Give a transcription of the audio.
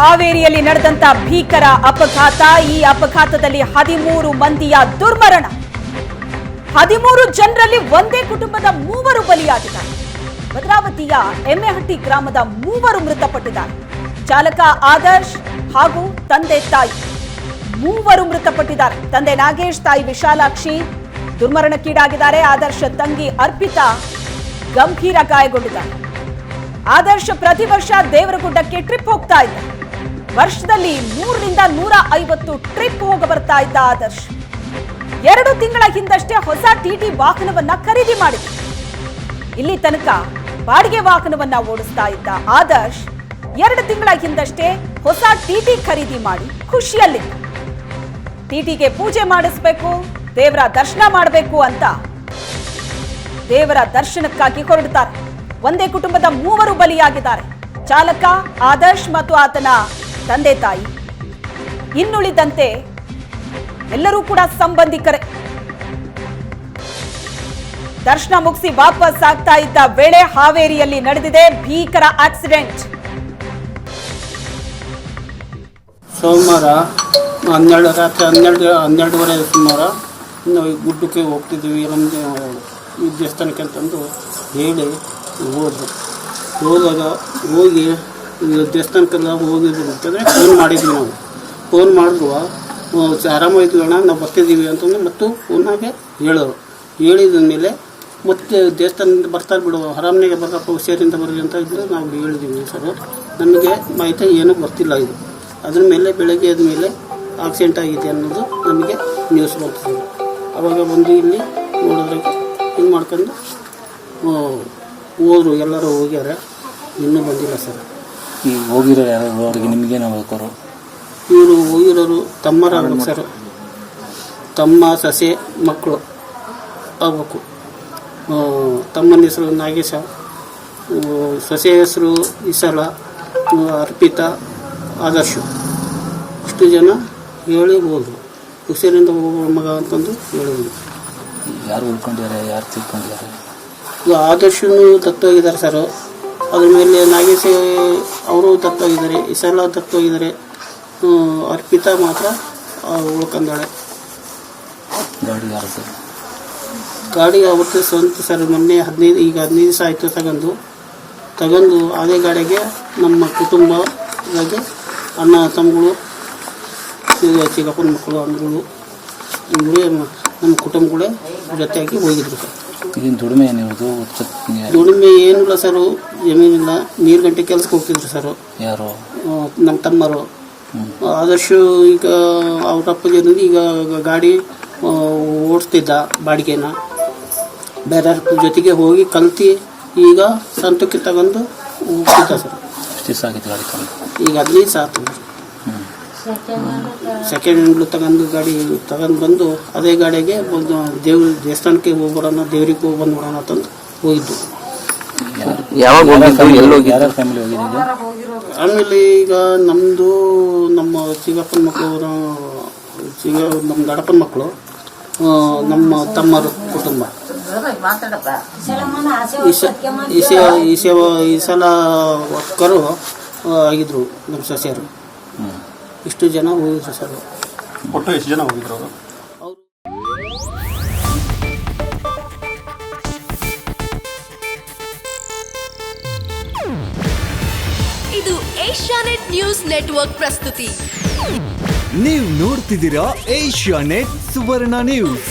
ಹಾವೇರಿಯಲ್ಲಿ ನಡೆದಂತ ಭೀಕರ ಅಪಘಾತ. ಈ ಅಪಘಾತದಲ್ಲಿ 13 ಮಂದಿಯ ದುರ್ಮರಣ. 13 ಜನರಲ್ಲಿ ಒಂದೇ ಕುಟುಂಬದ 3 ಬಲಿಯಾಗಿದ್ದಾರೆ. ಭದ್ರಾವತಿಯ ಎಮ್ಮೆಹಟ್ಟಿ ಗ್ರಾಮದ 3 ಮೃತಪಟ್ಟಿದ್ದಾರೆ. ಚಾಲಕ ಆದರ್ಶ್ ಹಾಗೂ ತಂದೆ ತಾಯಿ 3 ಮೃತಪಟ್ಟಿದ್ದಾರೆ. ತಂದೆ ನಾಗೇಶ್, ತಾಯಿ ವಿಶಾಲಾಕ್ಷಿ ದುರ್ಮರಣಕ್ಕೀಡಾಗಿದ್ದಾರೆ. ಆದರ್ಶ ತಂಗಿ ಅರ್ಪಿತಾ ಗಂಭೀರ ಗಾಯಗೊಂಡಿದ್ದಾರೆ. ಆದರ್ಶ ಪ್ರತಿ ವರ್ಷ ದೇವರಗುಡ್ಡಕ್ಕೆ ಟ್ರಿಪ್ ಹೋಗ್ತಾ ಇದ್ದ. ವರ್ಷದಲ್ಲಿ 100 ರಿಂದ 150 ಟ್ರಿಪ್ ಹೋಗ ಬರ್ತಾ ಇದ್ದ ಆದರ್ಶ್ 2 ತಿಂಗಳ ಹಿಂದಷ್ಟೇ ಹೊಸ ಟಿಟಿ ವಾಹನವನ್ನ ಖರೀದಿ ಮಾಡಿದ. ಇಲ್ಲಿ ತನಕ ಬಾಡಿಗೆ ವಾಹನವನ್ನ ಓಡಿಸ್ತಾ ಇದ್ದ ಆದರ್ಶ್ 2 ತಿಂಗಳ ಹಿಂದಷ್ಟೇ ಹೊಸ ಟಿಟಿ ಖರೀದಿ ಮಾಡಿ ಖುಷಿಯಲ್ಲಿದ್ದ. ಟಿಟಿಗೆ ಪೂಜೆ ಮಾಡಿಸ್ಬೇಕು, ದೇವರ ದರ್ಶನ ಮಾಡಬೇಕು ಅಂತ ದೇವರ ದರ್ಶನಕ್ಕಾಗಿ ಹೊರಡುತ್ತಾರೆ. ಒಂದೇ ಕುಟುಂಬದ 3 ಬಲಿಯಾಗಿದ್ದಾರೆ. ಚಾಲಕ ಆದರ್ಶ್ ಮತ್ತು ಆತನ ತಂದೆ ತಾಯಿ. ಇನ್ನುಳಿದಂತೆ ಎಲ್ಲರೂ ಕೂಡ ಸಂಬಂಧಿಕರೇ. ದರ್ಶನ ಮುಗಿಸಿ ವಾಪಸ್ ಆಗ್ತಾ ಇದ್ದ ವೇಳೆ ಹಾವೇರಿಯಲ್ಲಿ ನಡೆದಿದೆ ಭೀಕರ ಆಕ್ಸಿಡೆಂಟ್. ಸೋಮವಾರ ರಾತ್ರಿ 12:30 ಸುಮಾರು ನಾವು ಗುಡ್ಡಕ್ಕೆ ಹೋಗ್ತಿದ್ದೀವಿ, ನಮಗೆ ಈ ದೇವಸ್ಥಾನಕ್ಕೆ ಅಂತಂದು ಹೇಳಿ ಹೋದಾಗ ಹೋಗಿ ದೇವಸ್ಥಾನಕ್ಕೆಲ್ಲ ಹೋಗಿದ್ವಿ ಅಂತಂದರೆ ಫೋನ್ ಮಾಡಿದ್ವಿ. ನಾವು ಫೋನ್ ಮಾಡಿದ್ವು ಆರಾಮಾಯ್ತು ಅಣ್ಣ, ನಾವು ಬರ್ತಿದ್ದೀವಿ ಅಂತಂದ್ರೆ ಮತ್ತು ಫೋನಾಗೆ ಹೇಳೋರು. ಹೇಳಿದ ಮೇಲೆ ಮತ್ತೆ ದೇವಸ್ಥಾನದಿಂದ ಬರ್ತಾರೆ ಬಿಡು, ಆರಾಮನೆಗೆ ಬರಪ್ಪ, ಹುಷಾರಿಂದ ಬರ್ರಿ ಅಂತ ಇದ್ದು ನಾವು ಹೇಳಿದ್ದೀವಿ ಸರ್. ನಮಗೆ ಮಾಹಿತಿ ಏನೂ ಗೊತ್ತಿಲ್ಲ ಇದು. ಅದ್ರ ಮೇಲೆ ಬೆಳಗ್ಗೆ ಆದಮೇಲೆ ಆಕ್ಸಿಡೆಂಟ್ ಆಗಿದೆ ಅನ್ನೋದು ನಮಗೆ ನ್ಯೂಸ್ ಬರ್ತದೆ. ಆವಾಗ ಬಂದು ಇಲ್ಲಿ ನೋಡೋದ್ರಾಗೆ ಹಿಂಗೆ ಮಾಡ್ಕೊಂಡು ಹೋದ್ರು. ಎಲ್ಲರೂ ಹೋಗ್ಯಾರ, ಇನ್ನೂ ಬಂದಿಲ್ಲ ಸರ್. ಈ ಹೋಗಿರೋ ಯಾರು ಅವ್ರಿಗೆ ನಿಮಗೇನು ಆಗ್ಬೇಕು? ಇವರು ಹೋಗಿರೋರು ತಮ್ಮರಾಗಬೇಕು ಸರ್. ತಮ್ಮ ಸೊಸೆ ಮಕ್ಕಳು ಆಗಬೇಕು. ತಮ್ಮನ ಹೆಸರು ನಾಗೇಶ, ಸೊಸೆ ಹೆಸರು ಇಸಲ, ಅರ್ಪಿತಾ, ಆದರ್ಶು. ಇಷ್ಟು ಜನ ಹೇಳಿ ಹೋದ್ರು. ಹುಷಾರಿಂದ ಹೋಗೋ ಮಗ ಅಂತಂದು ಹೇಳಿದ್ರು. ಯಾರು ಉಳ್ಕೊಂಡಿದ್ದಾರೆ, ಯಾರು ತಿಳ್ಕೊಂಡಿದ್ದಾರೆ? ಈಗ ಆದರ್ಶನು ದತ್ತೋಗಿದ್ದಾರೆ ಸರ್. ಅದ್ರ ಮೇಲೆ ನಾಗೇಶ ಅವರು ದತ್ತೋಗಿದ್ದಾರೆ, ಇಸಲ ದತ್ತೋಗಿದ್ದಾರೆ. ಅರ್ಪಿತಾ ಮಾತ್ರ ಉಳ್ಕೊಂಡಾಳೆ. ಗಾಡಿ ಯಾರು ಸರ್? ಗಾಡಿ ಅವತ್ತು ಸ್ವಂತ ಸರ್. ಮೊನ್ನೆ 15 ದಿವಸ ಆಯಿತು ತಗೊಂಡು ಅದೇ ಗಾಡಿಗೆ ನಮ್ಮ ಕುಟುಂಬದಾಗೆ ಅಣ್ಣ ತಮ್ಮಗಳು, ಚಿಕ್ಕಪ್ಪನ ಮಕ್ಕಳು, ಅಣ್ಣಗಳು, ಇವರೇ ನಮ್ಮ ಕುಟುಂಬಗಳೇ ಜೊತೆಯಾಗಿ ಹೋಗಿದ್ರು ಸರ್. ಇದನ್ನು ದುಡಿಮೆ ಏನಿರೋದು? ದುಡಿಮೆ ಏನಿಲ್ಲ ಸರ್, ಜಮೀನಿಲ್ಲ. ನೀರು ಗಂಟೆ ಕೆಲ್ಸಕ್ಕೆ ಹೋಗ್ತಿದ್ರು ಸರ್. ಯಾರು? ನಮ್ಮ ತಮ್ಮರು. ಆದರ್ಶ ಈಗ ಅವರಪ್ಪ ಈಗ ಗಾಡಿ ಓಡಿಸ್ತಿದ್ದ ಬಾಡಿಗೆನ, ಬೇರೆಯವ್ರ ಜೊತೆಗೆ ಹೋಗಿ ಕಲ್ತು ಈಗ ಸ್ವಂತಕ್ಕೆ ತಗೊಂಡು ಹೋಗ್ತಿದ್ದ ಸರ್. ಈಗ 15 ಸಾಕು. ಸೆಕೆಂಡ್ ಹ್ಯಾಂಡ್ಲು ತಗೊಂಡು ಬಂದು ಅದೇ ಗಾಡಿಗೆ ದೇವಸ್ಥಾನಕ್ಕೆ ಹೋಗ್ಬರೋಣ, ದೇವ್ರಿಗೆ ಹೋಗಿ ಬಂದ್ಬಿಡೋಣ ಅಂತಂದು ಹೋಗಿದ್ದು. ಆಮೇಲೆ ಈಗ ನಮ್ಮದು ನಮ್ಮ ಚಿಕ್ಕಪ್ಪನ ಮಕ್ಕಳು, ನಮ್ಮ ದಡಪ್ಪನ ಮಕ್ಕಳು, ನಮ್ಮ ತಮ್ಮರು ಕುಟುಂಬ. ಈ ಸಲ ಒಕ್ಕರು ಆಗಿದ್ರು ನಮ್ಮ ಸೊಸೆಯರು. ಇಷ್ಟು ಜನ ಹೋಗಿದ್ರು ಸರ್. ಒಟ್ಟು ಎಷ್ಟು ಜನ ಹೋಗಿದ್ರು ಅವರು? ಇದು ಏಷ್ಯಾನೆಟ್ ನ್ಯೂಸ್ ನೆಟ್ವರ್ಕ್ ಪ್ರಸ್ತುತಿ. ನೀವು ನೋಡ್ತಿದ್ದೀರಾ ಏಷ್ಯಾನೆಟ್ ಸುವರ್ಣ ನ್ಯೂಸ್.